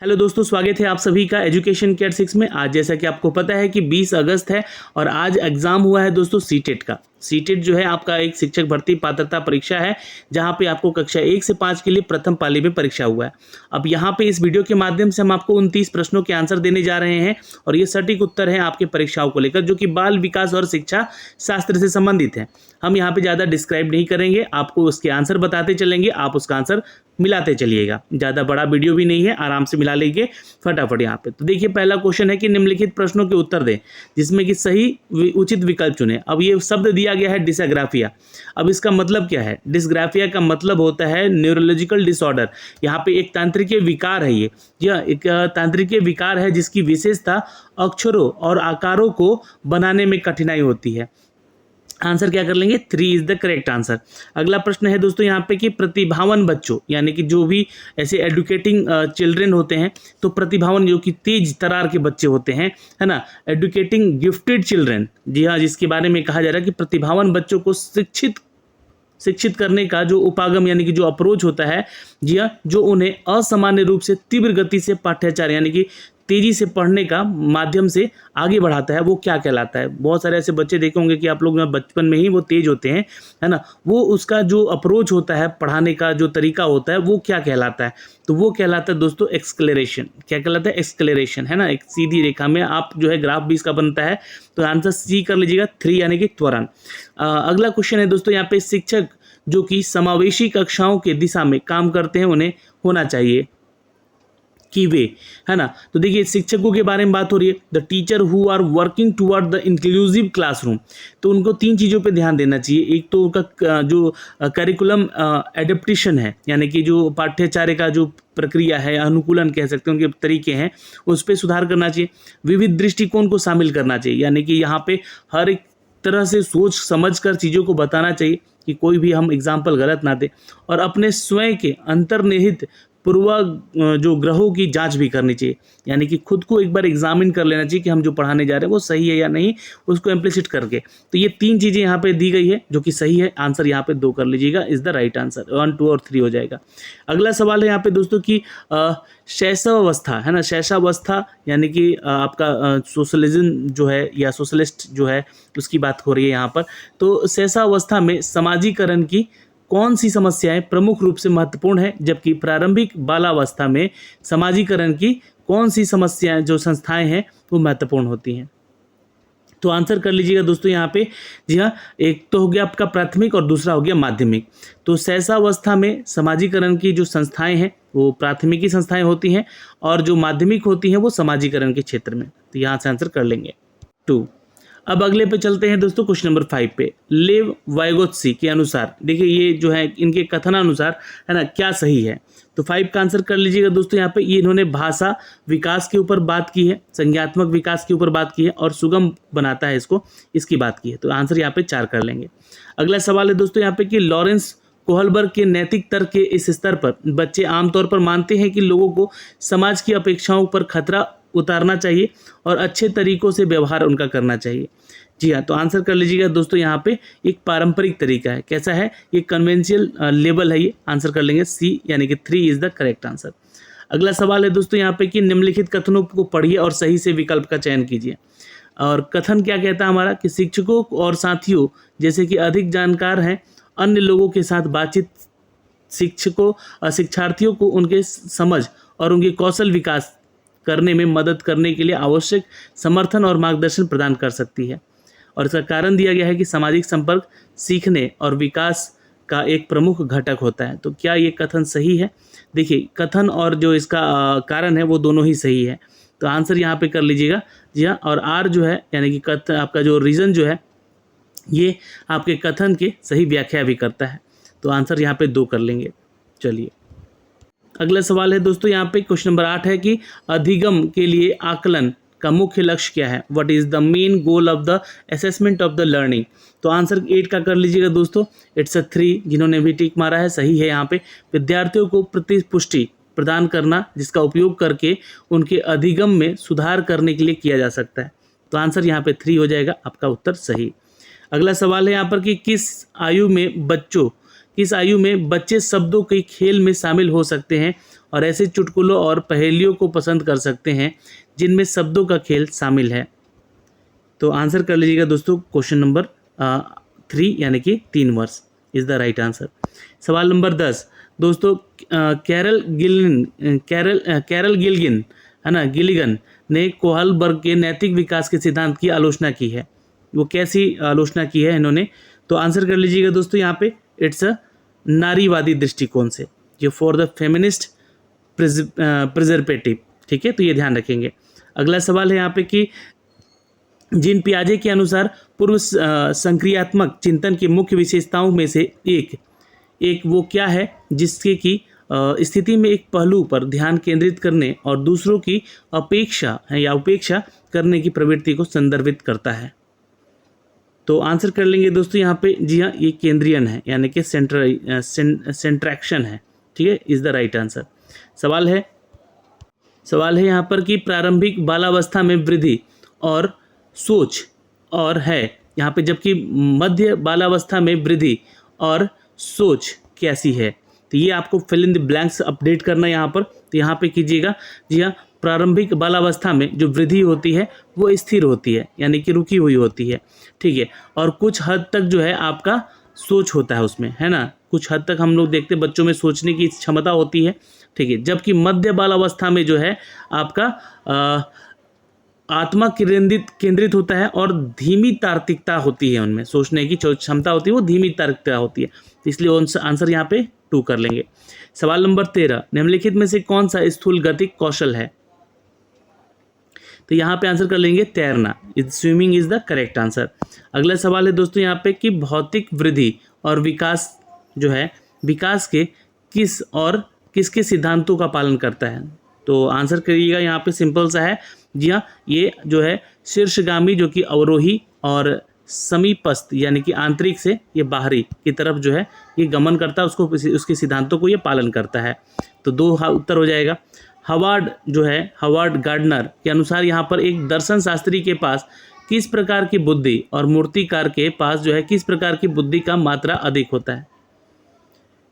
Hello दोस्तों, स्वागत है आप सभी का एजुकेशन केयर 6 में। आज जैसा कि आपको पता है कि 20 अगस्त है और आज एग्जाम हुआ है दोस्तों सीटेट का। सीटेट जो है आपका एक शिक्षक भर्ती पात्रता परीक्षा है, जहां पे आपको कक्षा 1 से 5 के लिए प्रथम पाली में परीक्षा हुआ है। अब यहाँ पे इस वीडियो के माध्यम से हम आपको 29 प्रश्नों के आंसर देने जा रहे हैं और ये सटीक उत्तर है आपके परीक्षाओं को लेकर, जो कि बाल विकास और शिक्षा शास्त्र से संबंधित है। हम यहाँ पे ज़्यादा डिस्क्राइब नहीं करेंगे, आपको उसके आंसर बताते चलेंगे, आप उसका आंसर मिलाते चलिएगा। ज़्यादा बड़ा वीडियो भी नहीं है, आराम से मिला लेंगे फटाफट यहाँ पे। तो देखिए, पहला क्वेश्चन है कि निम्नलिखित प्रश्नों के उत्तर दें जिसमें कि सही उचित विकल्प चुने। अब ये शब्द दिया गया है डिसग्राफिया। अब इसका मतलब क्या है? डिसग्राफिया का मतलब होता है न्यूरोलॉजिकल डिसऑर्डर। यहाँ पे एक तांत्रिकीय विकार है। यह एक तांत्रिकीय विकार है जिसकी विशेषता अक्षरों और आकारों को बनाने में कठिनाई होती है। आंसर क्या कर लेंगे? 3 इज द करेक्ट आंसर। अगला प्रश्न है दोस्तों यहाँ पे कि प्रतिभावान बच्चों, यानी कि जो भी ऐसे एडुकेटिंग चिल्ड्रन होते हैं, तो प्रतिभावान जो कि तेज तरार के बच्चे होते हैं, है ना, एडुकेटिंग गिफ्टेड चिल्ड्रन, जी हाँ, जिसके बारे में कहा जा रहा है कि प्रतिभावान बच्चों को शिक्षित करने का जो उपागम यानी कि जो अप्रोच होता है, जी हाँ, जो उन्हें असामान्य रूप से तीव्र गति से पाठ्याचार यानी कि तेजी से पढ़ने का माध्यम से आगे बढ़ाता है, वो क्या कहलाता है? बहुत सारे ऐसे बच्चे देखे होंगे कि आप लोग बचपन में ही वो तेज होते हैं, है ना, वो उसका जो अप्रोच होता है, पढ़ाने का जो तरीका होता है, वो क्या कहलाता है? तो वो कहलाता है दोस्तों एक्सक्लेरेशन। क्या कहलाता है? एक्सक्लेरेशन, है ना। एक सीधी रेखा में आप जो है ग्राफ भी इसका बनता है, तो आंसर सी कर लीजिएगा, 3 यानी कि त्वरण। अगला क्वेश्चन है दोस्तों यहाँ पे, शिक्षक जो कि समावेशी कक्षाओं के दिशा में काम करते हैं उन्हें होना चाहिए कि वे, है ना। तो देखिए, शिक्षकों के बारे में बात हो रही है, the teacher who are working toward the inclusive classroom. तो उनको 3 चीज़ों पे ध्यान देना चाहिए। एक तो उनका जो करिकुलम एडेप्टेशन है, यानी कि जो पाठ्यचार्य का जो प्रक्रिया है, अनुकूलन कह सकते हैं, उनके तरीके हैं, उस पर सुधार करना चाहिए। विविध दृष्टिकोण को शामिल करना चाहिए, यानी कि यहाँ पे हर एक तरह से सोच समझ कर चीज़ों को बताना चाहिए कि कोई भी हम एग्जाम्पल गलत ना दें। और अपने स्वयं के अंतर्निहित पूर्व जो ग्रहों की जांच भी करनी चाहिए, यानी कि खुद को एक बार एग्जामिन कर लेना चाहिए कि हम जो पढ़ाने जा रहे हैं वो सही है या नहीं, उसको इम्प्लिसिट करके। तो ये 3 चीज़ें यहाँ पे दी गई है जो कि सही है। आंसर यहाँ पे 2 कर लीजिएगा, इज द राइट आंसर। 1, 2 और 3 हो जाएगा। अगला सवाल है यहाँ पे दोस्तों की शैशवावस्था, है ना। शैशवावस्था यानी कि आपका सोशलिज्म जो है या सोशलिस्ट जो है, उसकी बात हो रही है यहाँ पर। तो शैशवावस्था में समाजीकरण की कौन सी समस्याएं प्रमुख रूप से महत्वपूर्ण है, जबकि प्रारंभिक बालावस्था में समाजीकरण की कौन सी समस्याएं जो संस्थाएं हैं वो महत्वपूर्ण होती हैं? तो आंसर कर लीजिएगा दोस्तों यहाँ पे, जी हाँ, एक तो हो गया आपका प्राथमिक और दूसरा हो गया माध्यमिक। तो शैशवावस्था में समाजीकरण की जो संस्थाएं हैं वो प्राथमिकी संस्थाएं होती हैं और जो माध्यमिक होती हैं वो समाजीकरण के क्षेत्र में। तो यहाँ से आंसर कर लेंगे 2। अब अगले पे चलते हैं दोस्तों, क्वेश्चन नंबर 5 पे। लेव वाइगोत्स्की के अनुसार, देखिए ये जो है इनके कथनानुसार, है ना, क्या सही है? तो 5 का आंसर कर लीजिएगा दोस्तों यहाँ पे। ये इन्होंने भाषा विकास के ऊपर बात की है, संज्ञात्मक विकास के ऊपर बात की है और सुगम बनाता है इसको, इसकी बात की है। तो आंसर यहाँ पे 4 कर लेंगे। अगला सवाल है दोस्तों यहाँ पे कि लॉरेंस कोहलबर्ग के नैतिक तर्क के इस स्तर पर बच्चे आमतौर पर मानते हैं कि लोगों को समाज की अपेक्षाओं पर खतरा उतारना चाहिए और अच्छे तरीकों से व्यवहार उनका करना चाहिए। जी हाँ, तो आंसर कर लीजिएगा दोस्तों यहाँ पे, एक पारंपरिक तरीका है। कैसा है? ये कन्वेंशियल लेवल है। ये आंसर कर लेंगे सी, यानी कि 3 इज द करेक्ट आंसर। अगला सवाल है दोस्तों यहाँ पे कि निम्नलिखित कथनों को पढ़िए और सही से विकल्प का चयन कीजिए। और कथन क्या कहता है हमारा कि शिक्षकों और साथियों जैसे कि अधिक जानकार हैं, अन्य लोगों के साथ बातचीत शिक्षार्थियों को उनके समझ और उनके कौशल विकास करने में मदद करने के लिए आवश्यक समर्थन और मार्गदर्शन प्रदान कर सकती है। और इसका कारण दिया गया है कि सामाजिक संपर्क सीखने और विकास का एक प्रमुख घटक होता है। तो क्या ये कथन सही है? देखिए, कथन और जो इसका कारण है वो दोनों ही सही है। तो आंसर यहाँ पे कर लीजिएगा, जी हाँ। और आर जो है यानी कि कथन, आपका जो रीज़न जो है, ये आपके कथन के सही व्याख्या भी करता है। तो आंसर यहाँ पे 2 कर लेंगे। चलिए, अगला सवाल है दोस्तों यहाँ पे, क्वेश्चन नंबर 8 है कि अधिगम के लिए आकलन का मुख्य लक्ष्य क्या है? What is the main goal of the assessment of the learning? तो आंसर 8 का कर लीजिएगा दोस्तों, इट्स अ 3। जिन्होंने भी टिक मारा है सही है यहाँ पे। विद्यार्थियों को प्रतिपुष्टि प्रदान करना जिसका उपयोग करके उनके अधिगम में सुधार करने के लिए किया जा सकता है। तो आंसर यहाँ पे 3 हो जाएगा, आपका उत्तर सही। अगला सवाल है यहाँ पर कि किस आयु में बच्चे शब्दों के खेल में शामिल हो सकते हैं और ऐसे चुटकुलों और पहेलियों को पसंद कर सकते हैं जिनमें शब्दों का खेल शामिल है। तो आंसर कर लीजिएगा दोस्तों क्वेश्चन नंबर 3 यानी कि 3 वर्ष इज द राइट आंसर। सवाल नंबर 10 दोस्तों, कैरल गिल्गिन है ना, गिलिगन ने कोहलबर्ग के नैतिक विकास के सिद्धांत की आलोचना की है। वो कैसी आलोचना की है इन्होंने, तो आंसर कर लीजिएगा दोस्तों यहाँ पे इट्स अ नारीवादी दृष्टिकोण से, जो फॉर द फेमिनिस्ट प्रिजर्वेटिव। ठीक है, तो ये ध्यान रखेंगे। अगला सवाल है यहाँ पे कि जीन पियाजे के अनुसार पूर्व संक्रियात्मक चिंतन की मुख्य विशेषताओं में से एक वो क्या है जिसके की स्थिति में एक पहलू पर ध्यान केंद्रित करने और दूसरों की अपेक्षा है या उपेक्षा करने की प्रवृत्ति को संदर्भित करता है। तो आंसर कर लेंगे दोस्तों यहाँ पे, जी हाँ, ये केंद्रियन है यानी कि सेंट्रैक्शन है। ठीक है, इज द राइट आंसर। सवाल है यहाँ पर कि प्रारंभिक बालावस्था में वृद्धि और सोच और है यहाँ पे, जबकि मध्य बालावस्था में वृद्धि और सोच कैसी है। तो ये आपको fill in the blanks update करना है यहाँ पर, तो यहाँ पे कीजिएगा। जी हाँ, प्रारंभिक बालावस्था में जो वृद्धि होती है वो स्थिर होती है यानी कि रुकी हुई होती है। ठीक है, और कुछ हद तक जो है आपका सोच होता है उसमें, है ना, कुछ हद तक हम लोग देखते हैं बच्चों में सोचने की क्षमता होती है। ठीक है, जबकि मध्य बालावस्था में जो है आपका आत्मा केंद्रित होता है और धीमी तार्किकता होती है, उनमें सोचने की क्षमता होती है, वो धीमी तार्किकता होती है। इसलिए आंसर यहाँ पे 2 कर लेंगे। सवाल नंबर 13, निम्नलिखित में से कौन सा स्थूल गतिक कौशल है। तो यहाँ पे आंसर कर लेंगे तैरना, swimming is the correct answer. अगला सवाल है दोस्तों यहाँ पे कि भौतिक वृद्धि और विकास जो है विकास के किसके सिद्धांतों का पालन करता है। तो आंसर करिएगा, यहाँ पे सिंपल सा है। जी हाँ, ये जो है शीर्षगामी जो कि अवरोही और समीपस्थ यानी कि आंतरिक से ये बाहरी की तरफ जो है ये गमन करता है, उसके सिद्धांतों को ये पालन करता है। तो 2 उत्तर हो जाएगा। हवार्ड गार्डनर के अनुसार यहाँ पर एक दर्शन शास्त्री के पास किस प्रकार की बुद्धि और मूर्तिकार के पास जो है किस प्रकार की बुद्धि का मात्रा अधिक होता है।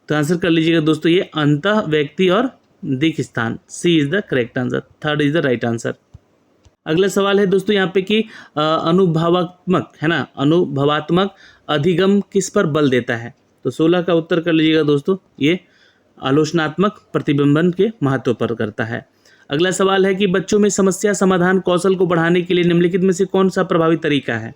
तो आंसर कर लीजिएगा दोस्तों, ये अंतः व्यक्ति और दिक् स्थान, C is the correct answer, 3rd is the right answer. अगला सवाल है दोस्तों यहाँ पे कि अनुभवात्मक है ना, अनुभवात्मक अधिगम किस पर बल देता है। तो 16 का उत्तर कर लीजिएगा दोस्तों, ये आलोचनात्मक प्रतिबिंबन के महत्व पर करता है। अगला सवाल है कि बच्चों में समस्या समाधान कौशल को बढ़ाने के लिए निम्नलिखित में से कौन सा प्रभावी तरीका है।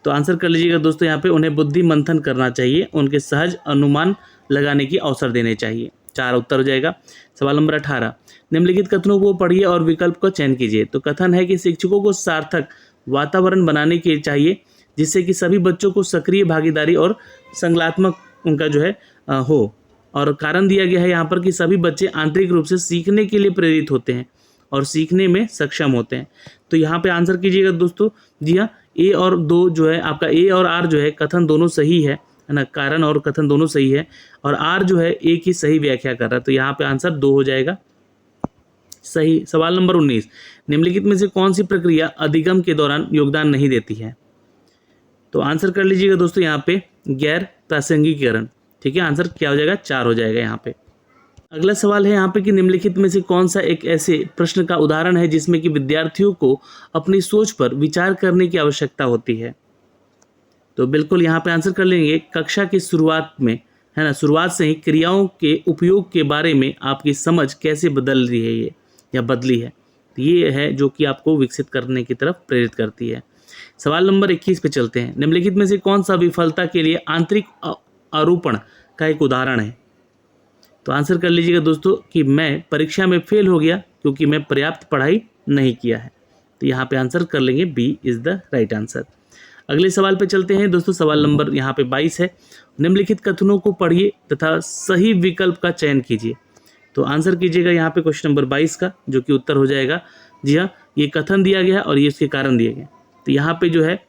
तो आंसर कर लीजिएगा दोस्तों, यहाँ पे उन्हें बुद्धि मंथन करना चाहिए, उनके सहज अनुमान लगाने की अवसर देने चाहिए। 4 उत्तर हो जाएगा। सवाल नंबर 18, निम्नलिखित कथनों को पढ़िए और विकल्प का चयन कीजिए। तो कथन है कि शिक्षकों को सार्थक वातावरण बनाने के चाहिए जिससे कि सभी बच्चों को सक्रिय भागीदारी और संज्ञानात्मक उनका जो है हो, और कारण दिया गया है यहाँ पर कि सभी बच्चे आंतरिक रूप से सीखने के लिए प्रेरित होते हैं और सीखने में सक्षम होते हैं। तो यहाँ पे आंसर कीजिएगा दोस्तों, जी हाँ, ए और 2 जो है आपका ए और आर जो है कथन दोनों सही है ना, कारण और कथन दोनों सही है, और आर जो है ए की सही व्याख्या कर रहा है। तो यहाँ पे आंसर 2 हो जाएगा सही। सवाल नंबर 19, निम्नलिखित में से कौन सी प्रक्रिया अधिगम के दौरान योगदान नहीं देती है। तो आंसर कर लीजिएगा दोस्तों यहाँ पे गैर प्रासंगिकीकरण। ठीक है, आंसर क्या हो जाएगा, 4 हो जाएगा यहाँ पे। अगला सवाल है यहाँ पे कि निम्नलिखित में से कौन सा एक ऐसे प्रश्न का उदाहरण है जिसमें कि विद्यार्थियों को अपनी सोच पर विचार करने की आवश्यकता होती है। तो बिल्कुल यहाँ पे आंसर कर लेंगे कक्षा की शुरुआत में, है ना, शुरुआत से ही क्रियाओं के उपयोग के बारे में आपकी समझ कैसे बदल रही है ये या बदली है। ये है जो कि आपको विकसित करने की तरफ प्रेरित करती है। सवाल नंबर 21 पे चलते हैं। निम्नलिखित में से कौन सा विफलता के लिए आंतरिक आरोपण का एक उदाहरण है। तो आंसर कर लीजिएगा दोस्तों कि मैं परीक्षा में फेल हो गया क्योंकि मैं पर्याप्त पढ़ाई नहीं किया है। तो यहाँ पे आंसर कर लेंगे B is the right answer. अगले सवाल पे चलते हैं दोस्तों। सवाल नंबर यहाँ पे 22 है। निम्नलिखित कथनों को पढ़िए तथा सही विकल्प का चयन कीजिए। तो आंसर कीजिएगा यहाँ पे क्वेश्चन नंबर 22 का, जो कि उत्तर हो जाएगा। जी हाँ, ये कथन दिया गया और ये उसके कारण दिए गए। तो यहाँ पे जो है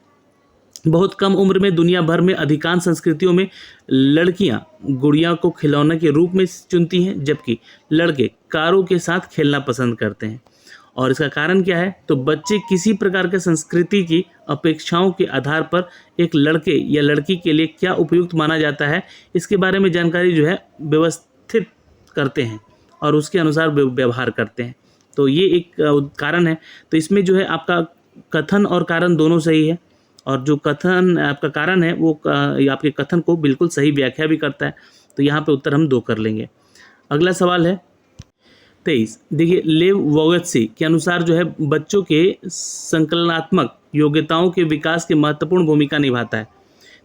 बहुत कम उम्र में दुनिया भर में अधिकांश संस्कृतियों में लड़कियां गुड़िया को खिलौने के रूप में चुनती हैं, जबकि लड़के कारों के साथ खेलना पसंद करते हैं। और इसका कारण क्या है, तो बच्चे किसी प्रकार के संस्कृति की अपेक्षाओं के आधार पर एक लड़के या लड़की के लिए क्या उपयुक्त माना जाता है, इसके बारे में जानकारी जो है व्यवस्थित करते हैं और उसके अनुसार व्यवहार करते हैं। तो ये एक कारण है। तो इसमें जो है आपका कथन और कारण दोनों सही है, और जो कथन आपका कारण है वो आपके कथन को बिल्कुल सही व्याख्या भी करता है। तो यहाँ पे उत्तर हम 2 कर लेंगे। अगला सवाल है 23। देखिए, लेव वोगत्सी के अनुसार जो है बच्चों के संकलनात्मक योग्यताओं के विकास की महत्वपूर्ण भूमिका निभाता है।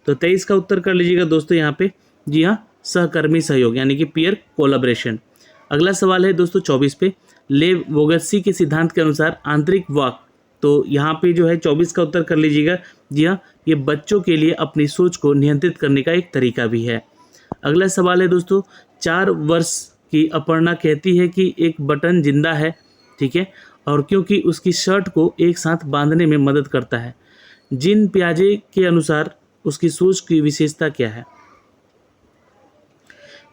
तो 23 का उत्तर कर लीजिएगा दोस्तों यहाँ पे। जी हाँ, सहकर्मी सहयोग यानी कि पीयर कोलैबोरेशन। अगला सवाल है दोस्तों 24 पे, लेव वोगत्सी के सिद्धांत के अनुसार आंतरिक वाक। तो यहाँ पे जो है 24 का उत्तर कर लीजिएगा। जी हाँ, ये बच्चों के लिए अपनी सोच को नियंत्रित करने का एक तरीका भी है। अगला सवाल है दोस्तों 4 वर्ष की अपर्णा कहती है कि एक बटन जिंदा है, ठीक है, और क्योंकि उसकी शर्ट को एक साथ बांधने में मदद करता है। जीन पियाजे के अनुसार उसकी सोच की विशेषता क्या है?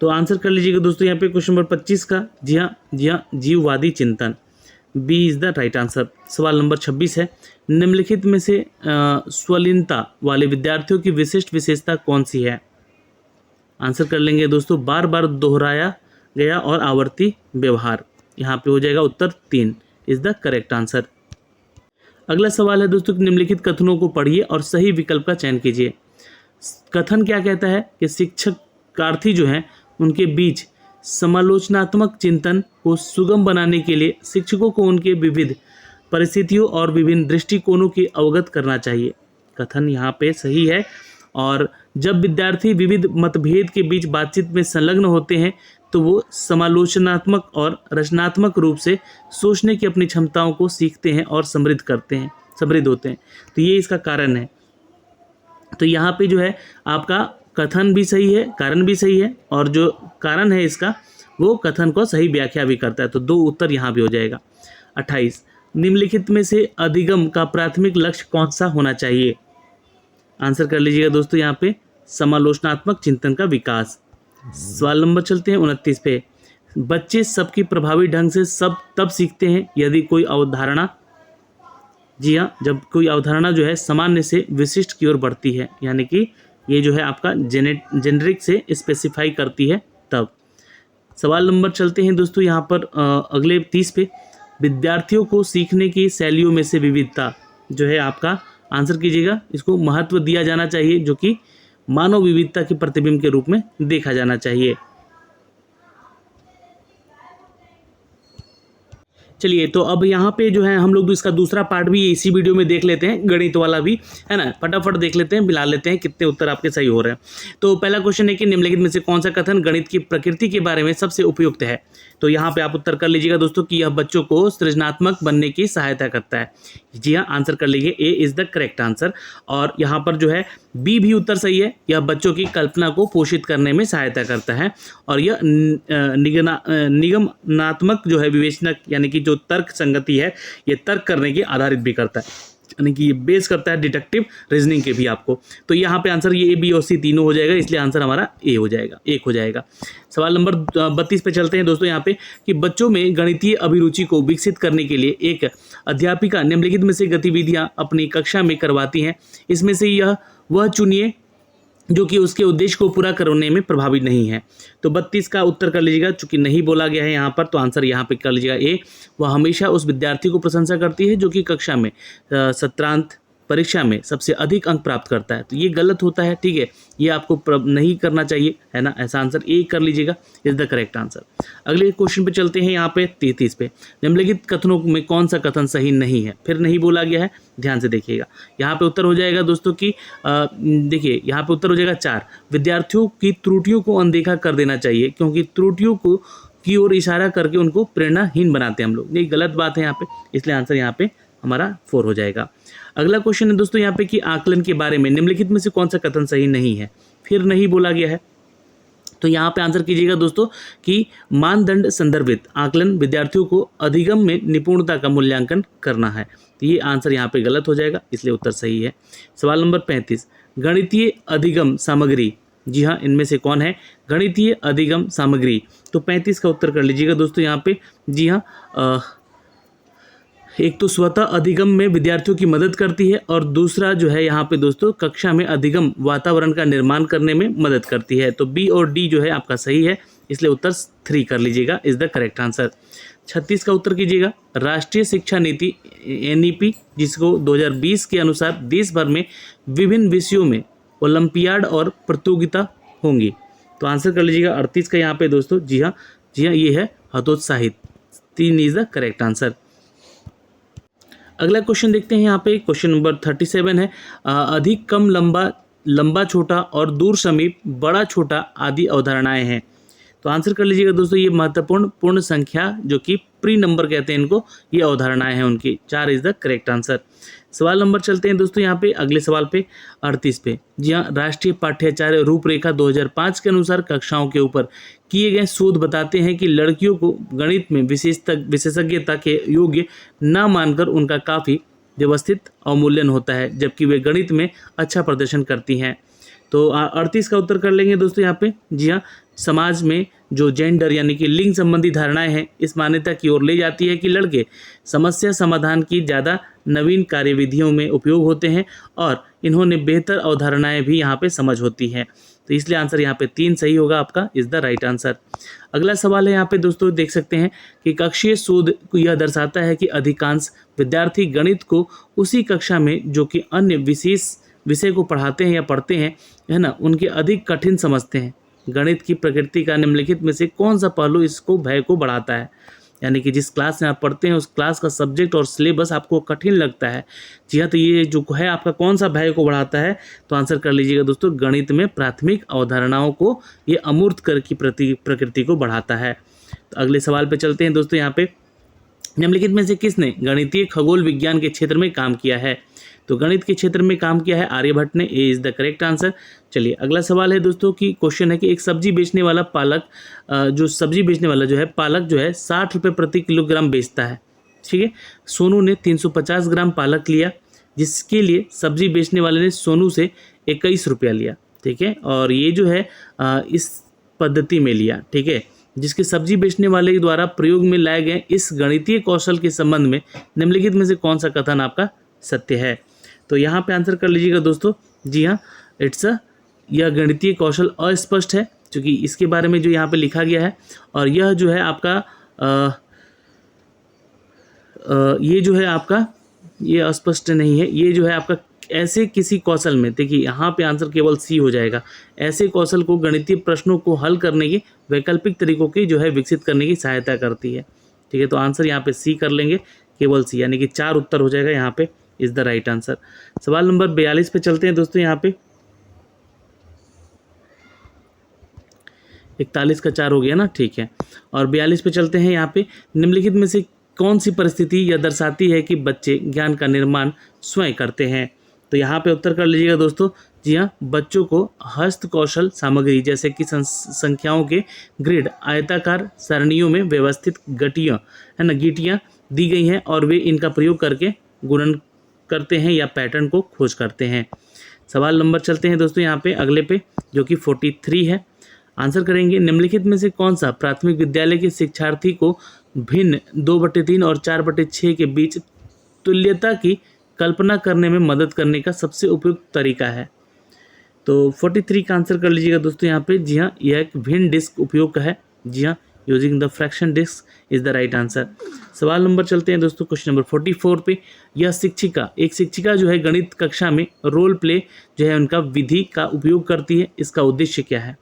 तो आंसर कर लीजिएगा दोस्तों यहाँ पे क्वेश्चन नंबर 25 का। जी हाँ, जीववादी चिंतन। B is the right answer. सवाल नंबर 26 है, निम्नलिखित में से स्वलीनता वाले विद्यार्थियों की विशिष्ट विशेषता कौन सी है? आंसर कर लेंगे दोस्तों, बार बार दोहराया गया और आवर्ती व्यवहार। यहाँ पे हो जाएगा उत्तर 3 इज द करेक्ट आंसर। अगला सवाल है दोस्तों, निम्नलिखित कथनों को पढ़िए और सही विकल्प का चयन कीजिए। कथन क्या कहता है कि शिक्षकार्थी जो हैं उनके बीच समालोचनात्मक चिंतन को सुगम बनाने के लिए शिक्षकों को उनके विविध परिस्थितियों और विभिन्न दृष्टिकोणों की अवगत करना चाहिए। कथन यहाँ पे सही है। और जब विद्यार्थी विविध मतभेद के बीच बातचीत में संलग्न होते हैं तो वो समालोचनात्मक और रचनात्मक रूप से सोचने की अपनी क्षमताओं को सीखते हैं और समृद्ध होते हैं। तो ये इसका कारण है। तो यहाँ पे जो है आपका कथन भी सही है, कारण भी सही है, और जो कारण है इसका वो कथन को सही व्याख्या भी करता है। तो 2 उत्तर यहाँ भी हो जाएगा। 28, निम्नलिखित में से अधिगम का प्राथमिक लक्ष्य कौन सा होना चाहिए? आंसर कर लीजिएगा दोस्तों यहाँ पे, समालोचनात्मक चिंतन का विकास। सवाल नंबर चलते हैं 29 पे, बच्चे सबकी प्रभावी ढंग से सब तब सीखते हैं यदि कोई अवधारणा, जी हाँ, जब कोई अवधारणा जो है सामान्य से विशिष्ट की ओर बढ़ती है, यानी कि ये जो है आपका जेनेरिक से स्पेसिफाई करती है तब। सवाल नंबर चलते हैं दोस्तों यहाँ पर अगले 30 पे, विद्यार्थियों को सीखने की शैलियों में से विविधता जो है आपका, आंसर कीजिएगा, इसको महत्व दिया जाना चाहिए जो कि मानव विविधता के प्रतिबिंब के रूप में देखा जाना चाहिए। चलिए, तो अब यहाँ पे जो है हम लोग इसका दूसरा पार्ट भी इसी वीडियो में देख लेते हैं, गणित वाला भी है ना। फटाफट देख लेते हैं, मिला लेते हैं कितने उत्तर आपके सही हो रहे हैं। तो पहला क्वेश्चन है कि निम्नलिखित में से कौन सा कथन गणित की प्रकृति के बारे में सबसे उपयुक्त है? तो यहाँ पे आप उत्तर कर लीजिएगा दोस्तों कि यह बच्चों को सृजनात्मक बनने की सहायता करता है। जी हाँ, आंसर कर लीजिए, ए इज द करेक्ट आंसर। और यहाँ पर जो है बी भी उत्तर सही है, यह बच्चों की कल्पना को पोषित करने में सहायता करता है। और यह निगमनात्मक जो है विवेचना यानी कि जो तर्क संगति है, ये तर्क करने की आधारित भी करता है, यानी कि ये बेस करता है डिडक्टिव रीजनिंग के भी आपको। तो यहाँ पे आंसर ये ए बी और सी तीनों हो जाएगा, इसलिए आंसर हमारा ए हो जाएगा, 1 हो जाएगा। सवाल नंबर 32 पे चलते हैं दोस्तों यहाँ पे कि बच्चों में गणितीय अभिरुचि को विकसित करने के लिए एक अध्यापिका निम्नलिखित में से गतिविधियाँ अपनी कक्षा में करवाती हैं, इसमें से यह वह चुनिए जो कि उसके उद्देश्य को पूरा करने में प्रभावी नहीं है। तो 32 का उत्तर कर लीजिएगा, चूंकि नहीं बोला गया है यहाँ पर, तो आंसर यहाँ पे कर लीजिएगा ए। वह हमेशा उस विद्यार्थी को प्रशंसा करती है जो कि कक्षा में सत्रांत परीक्षा में सबसे अधिक अंक प्राप्त करता है। तो ये गलत होता है, ठीक है, ये आपको नहीं करना चाहिए, है ना। ऐसा आंसर ए कर लीजिएगा, इज द करेक्ट आंसर। अगले क्वेश्चन पे चलते हैं यहाँ पे 33 पे, निम्नलिखित कथनों में कौन सा कथन सही नहीं है? फिर नहीं बोला गया है, ध्यान से देखिएगा। यहाँ पे उत्तर हो जाएगा दोस्तों की देखिए, यहाँ पे उत्तर हो जाएगा 4, विद्यार्थियों की त्रुटियों को अनदेखा कर देना चाहिए क्योंकि त्रुटियों को की ओर इशारा करके उनको प्रेरणाहीन बनाते हैं हम लोग। ये गलत बात है यहाँ पे, इसलिए आंसर यहाँ पे हमारा 4 हो जाएगा। अगला क्वेश्चन है दोस्तों यहाँ पे कि आकलन के बारे में निम्नलिखित में से कौन सा कथन सही नहीं है? फिर नहीं बोला गया है, तो यहाँ पे आंसर कीजिएगा दोस्तों कि मानदंड संदर्भित आकलन विद्यार्थियों को अधिगम में निपुणता का मूल्यांकन करना है। तो ये आंसर यहाँ पे गलत हो जाएगा, इसलिए उत्तर सही है। सवाल नंबर 35, गणितीय अधिगम सामग्री, जी हाँ, इनमें से कौन है गणितीय अधिगम सामग्री? तो 35 का उत्तर कर लीजिएगा दोस्तों यहाँ पे। जी हाँ, एक तो स्वतः अधिगम में विद्यार्थियों की मदद करती है और दूसरा जो है यहाँ पे दोस्तों कक्षा में अधिगम वातावरण का निर्माण करने में मदद करती है। तो बी और डी जो है आपका सही है, इसलिए उत्तर 3 कर लीजिएगा, इज द करेक्ट आंसर। 36 का उत्तर कीजिएगा। राष्ट्रीय शिक्षा नीति NEP जिसको 2020 के अनुसार देश भर में विभिन्न विषयों में ओलंपियाड और प्रतियोगिता होंगी। तो आंसर कर लीजिएगा 38 का यहाँ पे दोस्तों। जी हाँ ये है हतोत्साहित। 3 इज द करेक्ट आंसर। अगला क्वेश्चन देखते हैं। यहाँ पे क्वेश्चन नंबर 37 है। अधिक, कम, लंबा छोटा और दूर समीप, बड़ा छोटा आदि अवधारणाएं हैं। तो आंसर कर लीजिएगा दोस्तों। ये महत्वपूर्ण पूर्ण संख्या जो कि प्री नंबर कहते हैं इनको, ये अवधारणाएं हैं उनकी। 4 इज द करेक्ट आंसर। सवाल नंबर चलते हैं दोस्तों यहाँ पे अगले सवाल पे 38 पे। जी हाँ, राष्ट्रीय पाठ्याचार्य रूपरेखा 2005 के अनुसार कक्षाओं के ऊपर किए गए शोध बताते हैं कि लड़कियों को गणित में विशेषज्ञता के योग्य न मानकर उनका काफ़ी व्यवस्थित अवमूल्यन होता है, जबकि वे गणित में अच्छा प्रदर्शन करती हैं। तो 38 का उत्तर कर लेंगे दोस्तों यहाँ पे। जी हाँ, समाज में जो जेंडर यानी कि लिंग संबंधी धारणाएं हैं, इस मान्यता की ओर ले जाती है कि लड़के समस्या समाधान की ज़्यादा नवीन कार्यविधियों में उपयोग होते हैं और इन्होंने बेहतर अवधारणाएं भी यहाँ पे समझ होती हैं। तो इसलिए आंसर यहाँ पे 3 सही होगा आपका, इज द राइट आंसर। अगला सवाल है यहाँ पे दोस्तों, देख सकते हैं कि कक्षीय शोध यह दर्शाता है कि अधिकांश विद्यार्थी गणित को उसी कक्षा में जो कि अन्य विशेष विषय को पढ़ाते हैं या पढ़ते हैं, है ना, उनके अधिक कठिन समझते हैं। गणित की प्रकृति का निम्नलिखित में से कौन सा पहलू इसको भय को बढ़ाता है? यानी कि जिस क्लास में आप पढ़ते हैं उस क्लास का सब्जेक्ट और सिलेबस आपको कठिन लगता है। जी हाँ, तो ये जो है आपका कौन सा भय को बढ़ाता है? तो आंसर कर लीजिएगा दोस्तों, गणित में प्राथमिक अवधारणाओं को ये अमूर्त कर की प्रकृति को बढ़ाता है। तो अगले सवाल पे चलते हैं दोस्तों। यहाँ पे निम्नलिखित में से किसने गणितीय खगोल विज्ञान के क्षेत्र में काम किया है? तो गणित के क्षेत्र में काम किया है आर्यभट्ट ने, ए इज द करेक्ट आंसर। चलिए अगला सवाल है दोस्तों कि क्वेश्चन है कि एक सब्जी बेचने वाला पालक जो है पालक जो है 60 रुपये प्रति किलोग्राम बेचता है। ठीक है, सोनू ने 350 ग्राम पालक लिया, जिसके लिए सब्जी बेचने वाले ने सोनू से 21 रुपया लिया। ठीक है, और ये जो है इस पद्धति में लिया। ठीक है, जिसके सब्जी बेचने वाले के द्वारा प्रयोग में लाए गए इस गणितीय कौशल के संबंध में निम्नलिखित में से कौन सा कथन आपका सत्य है? तो यहाँ पे आंसर कर लीजिएगा दोस्तों। जी हाँ, यह गणितीय कौशल अस्पष्ट है, क्योंकि इसके बारे में जो यहाँ पे लिखा गया है, और यह जो है आपका ये अस्पष्ट नहीं है। ये जो है आपका ऐसे किसी कौशल में, देखिए यहाँ पे आंसर केवल सी हो जाएगा। ऐसे कौशल को गणितीय प्रश्नों को हल करने के वैकल्पिक तरीकों की जो है विकसित करने की सहायता करती है। ठीक है, तो आंसर यहाँ पे सी कर लेंगे, केवल सी, यानी कि 4 उत्तर हो जाएगा यहाँ पे, इज द राइट आंसर। सवाल नंबर 42 पे चलते हैं दोस्तों। यहाँ पे 41 का 4 हो गया ना, ठीक है, और 42 पे चलते हैं। यहाँ पे निम्नलिखित में से कौन सी परिस्थिति यह दर्शाती है कि बच्चे ज्ञान का निर्माण स्वयं करते हैं? तो यहाँ पे उत्तर कर लीजिएगा दोस्तों। जी हाँ, बच्चों को हस्त कौशल सामग्री जैसे कि संख्याओं के ग्रिड, आयताकार सरणियों में व्यवस्थित गीटियाँ दी गई हैं और वे इनका प्रयोग करके गुणन करते हैं या पैटर्न को खोज करते हैं। सवाल नंबर चलते हैं दोस्तों यहाँ पे अगले पे, जो कि 43 है। आंसर करेंगे निम्नलिखित में से कौन सा प्राथमिक विद्यालय के शिक्षार्थी को भिन्न 2/3 और 4/6 के बीच तुल्यता की कल्पना करने में मदद करने का सबसे उपयुक्त तरीका है? तो 43 का आंसर कर लीजिएगा दोस्तों यहाँ पे। जी हाँ, यह एक भिन्न डिस्क उपयोग का है। जी हाँ, using the fraction disk is the right answer. सवाल नंबर चलते हैं दोस्तों क्वेश्चन नंबर 44 पे। यह एक शिक्षिका जो है गणित कक्षा में रोल प्ले जो है उनका विधि का उपयोग करती है, इसका उद्देश्य क्या है?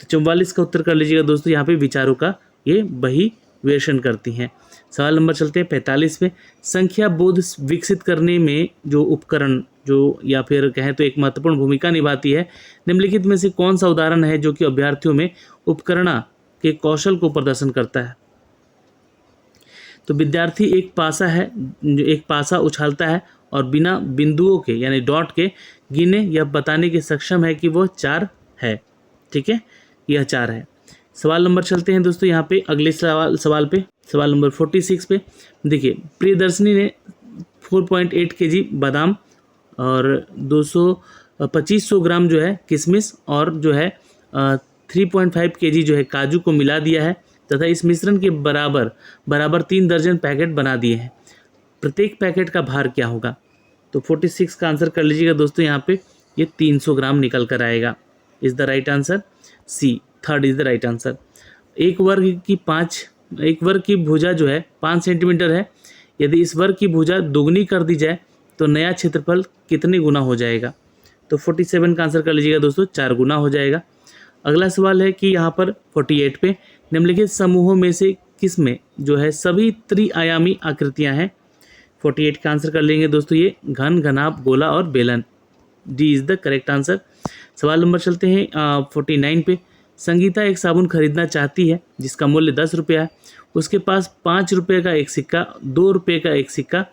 तो 44 का उत्तर कर लीजिएगा दोस्तों। यहाँ पे विचारों का ये बहिर्वेशन करती हैं। सवाल नंबर चलते हैं 45 पे। संख्या बोध विकसित करने में जो उपकरण जो या फिर कहें तो एक महत्वपूर्ण भूमिका निभाती है, निम्नलिखित में से कौन सा उदाहरण है जो कि अभ्यर्थियों में उपकरणा के कौशल को प्रदर्शन करता है? तो विद्यार्थी एक पासा उछालता है और बिना बिंदुओं के यानी डॉट के गिने या बताने के सक्षम है कि वह 4 है। ठीक है, यह 4 है। सवाल नंबर चलते हैं दोस्तों यहाँ पे अगले सवाल पे। सवाल नंबर 46 पे देखिए, प्रियदर्शनी ने 4.8 kg बादाम और 2500 ग्राम जो है किशमिश और जो है 3.5 kg जो है काजू को मिला दिया है तथा इस मिश्रण के बराबर 3 दर्जन पैकेट बना दिए हैं। प्रत्येक पैकेट का भार क्या होगा? तो 46 का आंसर कर लीजिएगा दोस्तों यहाँ पे, ये 300 ग्राम निकल कर आएगा। Is the right answer C, 3rd is the right answer. एक वर्ग की भुजा जो है 5 सेंटीमीटर है। यदि इस वर्ग की भुजा दोगुनी कर दी जाए तो नया क्षेत्रफल कितने गुना हो जाएगा? तो 47 का आंसर कर लीजिएगा दोस्तों, 4 गुना हो जाएगा। अगला सवाल है कि यहाँ पर 48 पे निम्नलिखित समूहों में से किस में जो है सभी त्रिआयामी आकृतियाँ हैं? 48 का आंसर कर लेंगे दोस्तों, ये घन, घनाभ, गोला और बेलन। D is the correct answer. सवाल नंबर चलते हैं 49 पे। संगीता एक साबुन खरीदना चाहती है जिसका मूल्य 10 रुपया है। उसके पास 5 रुपये का एक सिक्का, 2 रुपये का एक सिक्का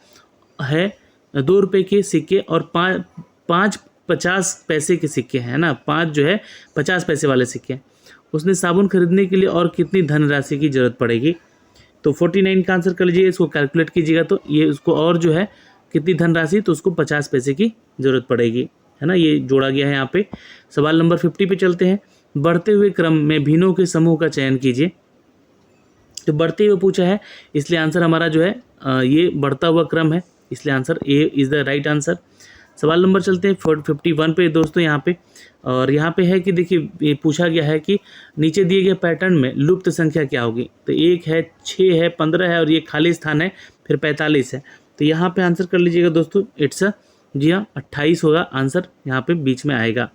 है, 2 रुपये के सिक्के और 5 50 पैसे के सिक्के हैं ना, 5 जो है 50 पैसे वाले सिक्के हैं। उसने साबुन खरीदने के लिए और कितनी धनराशि की ज़रूरत पड़ेगी? तो 49 का आंसर कर लीजिए, इसको कैलकुलेट कीजिएगा तो ये उसको और जो है कितनी धनराशि, तो उसको 50 पैसे की ज़रूरत पड़ेगी, है ना, ये जोड़ा गया है यहाँ पे। सवाल नंबर 50 पे चलते हैं। बढ़ते हुए क्रम में भिन्नों के समूह का चयन कीजिए। तो बढ़ते हुए पूछा है, इसलिए आंसर हमारा जो है ये बढ़ता हुआ क्रम है, इसलिए answer A is the right answer. सवाल नंबर चलते हैं 51 पे दोस्तों यहाँ पे, और यहाँ पे है कि देखिए ये पूछा गया है कि नीचे दिए गए पैटर्न में लुप्त संख्या क्या होगी? तो 1 है, 6 है, 15 है और ये खाली स्थान है, फिर 45 है। तो यहाँ पे आंसर कर लीजिएगा दोस्तों, इट्स जी हाँ 28 होगा आंसर, यहाँ पे बीच में आएगा।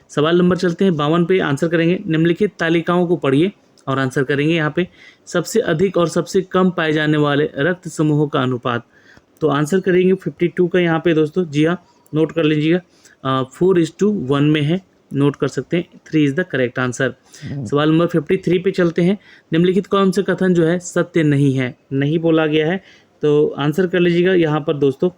सवाल नंबर चलते हैं 52 पे, आंसर करेंगे निम्नलिखित तालिकाओं को पढ़िए और आंसर करेंगे यहाँ पे सबसे अधिक और सबसे कम पाए जाने वाले रक्त समूहों का अनुपात। तो आंसर करेंगे 52 का यहाँ पे दोस्तों, जी हाँ नोट कर लीजिएगा, 4:1 में है, नोट कर सकते हैं, 3 इज़ द करेक्ट आंसर। सवाल नंबर 53 पे चलते हैं। निम्नलिखित कौन से कथन जो है सत्य नहीं है, नहीं बोला गया है? तो आंसर कर लीजिएगा यहाँ पर दोस्तों,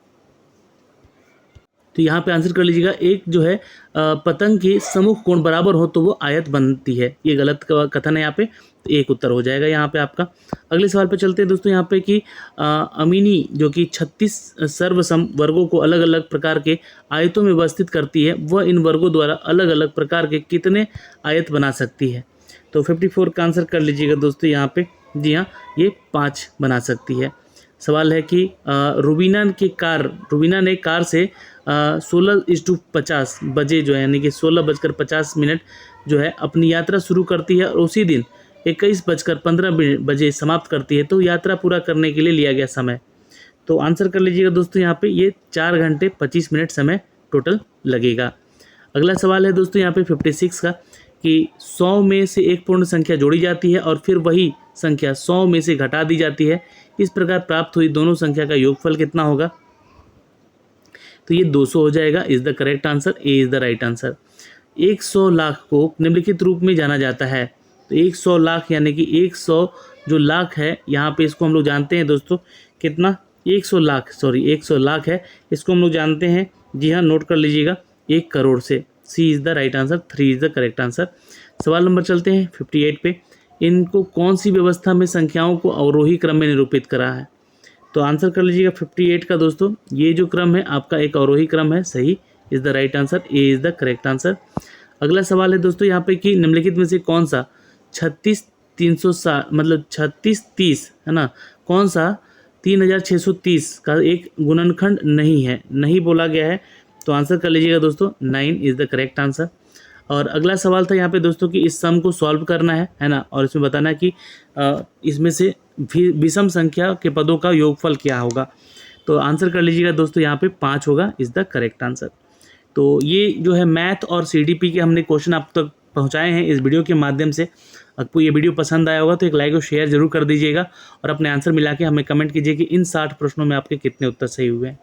तो यहाँ पे आंसर कर लीजिएगा, एक जो है पतंग के समूह कोण बराबर हो तो वो आयत बनती है, ये गलत कथन है यहाँ पे, तो एक उत्तर हो जाएगा यहाँ पे आपका। अगले सवाल पे चलते हैं दोस्तों यहाँ पे कि अमीनी जो कि 36 सर्वसम वर्गों को अलग अलग प्रकार के आयतों में व्यवस्थित करती है, वह इन वर्गों द्वारा अलग अलग प्रकार के कितने आयत बना सकती है? तो 54 का आंसर कर लीजिएगा दोस्तों यहाँ पे, जी हाँ ये 5 बना सकती है। सवाल है कि रुबीना ने कार से 16:50 बजे जो है यानी कि 16:50 जो है अपनी यात्रा शुरू करती है और उसी दिन 21:15 बजे समाप्त करती है। तो यात्रा पूरा करने के लिए लिया गया समय, तो आंसर कर लीजिएगा दोस्तों यहाँ पे, ये 4 घंटे 25 मिनट समय टोटल लगेगा। अगला सवाल है दोस्तों यहाँ पे 56 का कि 100 में से एक पूर्ण संख्या जोड़ी जाती है और फिर वही संख्या 100 में से घटा दी जाती है, इस प्रकार प्राप्त हुई दोनों संख्या का योगफल कितना होगा? तो ये 200 हो जाएगा, is the correct answer, A is the right answer. 100 lakh को निम्नलिखित रूप में जाना जाता है। तो 100 लाख यानी कि 100 जो लाख है यहाँ पे, इसको हम लोग जानते हैं दोस्तों कितना, 100 लाख है, इसको हम लोग जानते हैं, जी हाँ नोट कर लीजिएगा, 1 करोड़ से। C is the right answer, 3 is the correct answer. सवाल नंबर चलते हैं 58 पे। इनको कौन सी व्यवस्था में संख्याओं को अवरोही क्रम में निरूपित करा है? तो आंसर कर लीजिएगा 58 का दोस्तों, ये जो क्रम है आपका एक अवरोही क्रम है, सही is the right answer, A is the correct answer. अगला सवाल है दोस्तों यहाँ पे कि निम्नलिखित में से कौन सा 3630 है ना, कौन सा 3630 का एक गुणनखंड नहीं है, नहीं बोला गया है? तो आंसर कर लीजिएगा दोस्तों, 9 इज़ द करेक्ट आंसर। और अगला सवाल था यहाँ पे दोस्तों कि इस सम को सॉल्व करना है ना, और इसमें बताना है कि इसमें से विषम संख्या के पदों का योगफल क्या होगा? तो आंसर कर लीजिएगा दोस्तों यहाँ पे 5 होगा, इज़ द करेक्ट आंसर। तो ये जो है मैथ और CDP के हमने क्वेश्चन आप तक पहुँचाए हैं इस वीडियो के माध्यम से। आपको ये वीडियो पसंद आया होगा तो एक लाइक और शेयर जरूर कर दीजिएगा और अपने आंसर मिला के हमें कमेंट कीजिए कि इन 60 प्रश्नों में आपके कितने उत्तर सही हुए हैं।